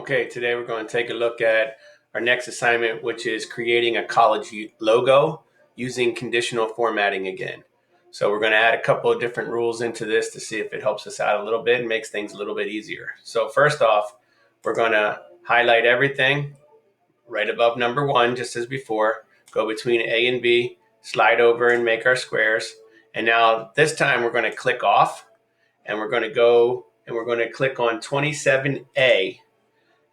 Okay, today we're going to take a look at our next assignment, which is creating a college logo using conditional formatting again. So we're going to add a couple of different rules into this to see if it helps us out a little bit and makes things a little bit easier. So first off, we're going to highlight everything right above number 1, just as before, go between A and B, slide over and make our squares. And now this time we're going to click off and we're going to go and we're going to click on 27A.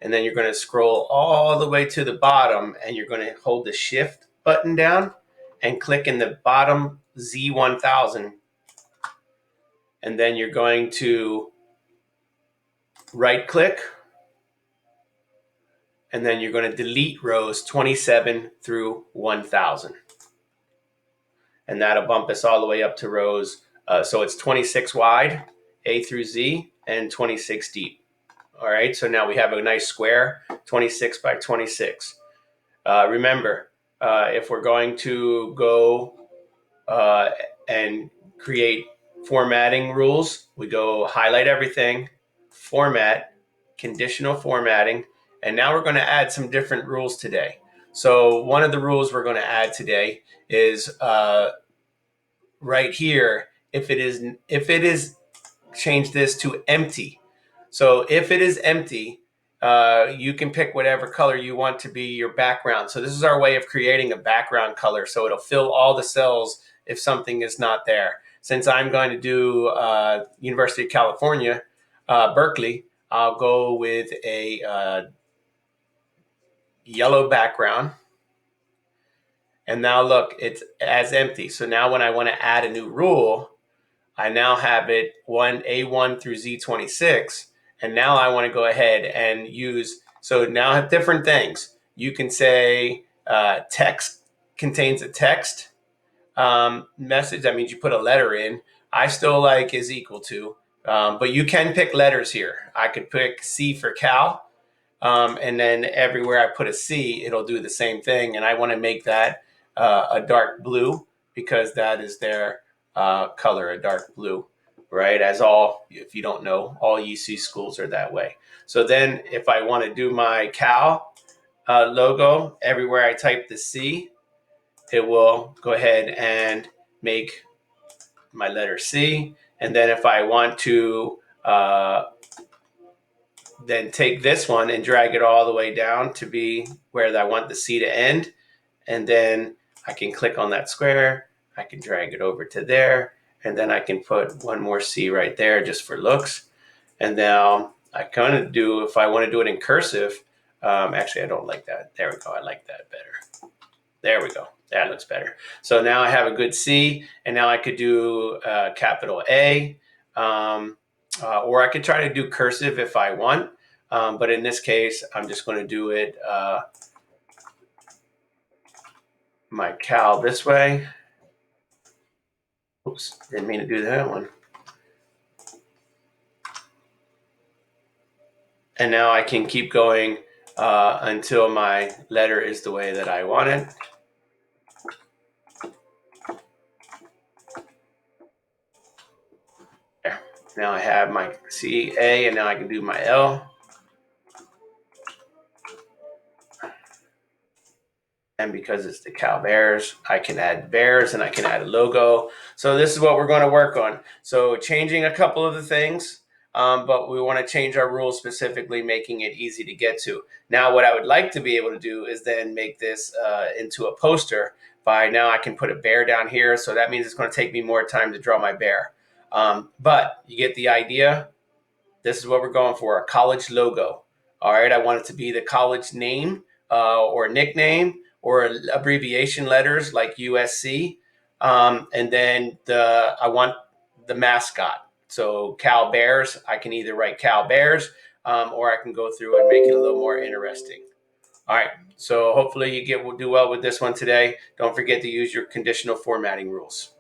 And then you're going to scroll all the way to the bottom and you're going to hold the shift button down and click in the bottom Z1000. And then you're going to right click and then you're going to delete rows 27 through 1000. And that'll bump us all the way up to rows. So it's 26 wide, A through Z, and 26 deep. All right, so now we have a nice square, 26 by 26. Remember, if we're going to go and create formatting rules, we go highlight everything, format, conditional formatting, and now we're going to add some different rules today. So one of the rules we're going to add today is right here, if it is, change this to empty. So if it is empty, you can pick whatever color you want to be your background. So this is our way of creating a background color. So it'll fill all the cells if something is not there. Since I'm going to do University of California, Berkeley, I'll go with a yellow background. And now look, it's as empty. So now when I want to add a new rule, I now have it A1 through Z26. And now I want to go ahead and use, so now I have different things. You can say text contains a text message. That means you put a letter in. I still like is equal to, but you can pick letters here. I could pick C for Cal. And then everywhere I put a C, it'll do the same thing. And I want to make that a dark blue because that is their color, a dark blue. Right, as all, if you don't know, all UC schools are that way. So then if I want to do my Cal logo, everywhere I type the C, it will go ahead and make my letter C. And then if I want to then take this one and drag it all the way down to be where I want the C to end, and then I can click on that square, I can drag it over to there, and then I can put one more C right there just for looks. And now I kind of do, if I want to do it in cursive, actually I don't like that. There we go, I like that better. There we go, that looks better. So now I have a good C, and now I could do capital A, or I could try to do cursive if I want. But in this case, I'm just going to do it my Cal this way. Oops, didn't mean to do that one. And now I can keep going until my letter is the way that I want it. There. Now I have my C, A, and now I can do my L. And because it's the Cal Bears, I can add bears and I can add a logo. So this is what we're going to work on. So changing a couple of the things, but we want to change our rules specifically, making it easy to get to. Now, what I would like to be able to do is then make this into a poster. By now, I can put a bear down here. So that means it's going to take me more time to draw my bear. But you get the idea. This is what we're going for, a college logo. All right, I want it to be the college name or nickname, or abbreviation letters like USC. And then I want the mascot. So Cal Bears, I can either write Cal Bears or I can go through and make it a little more interesting. All right, so hopefully you will do well with this one today. Don't forget to use your conditional formatting rules.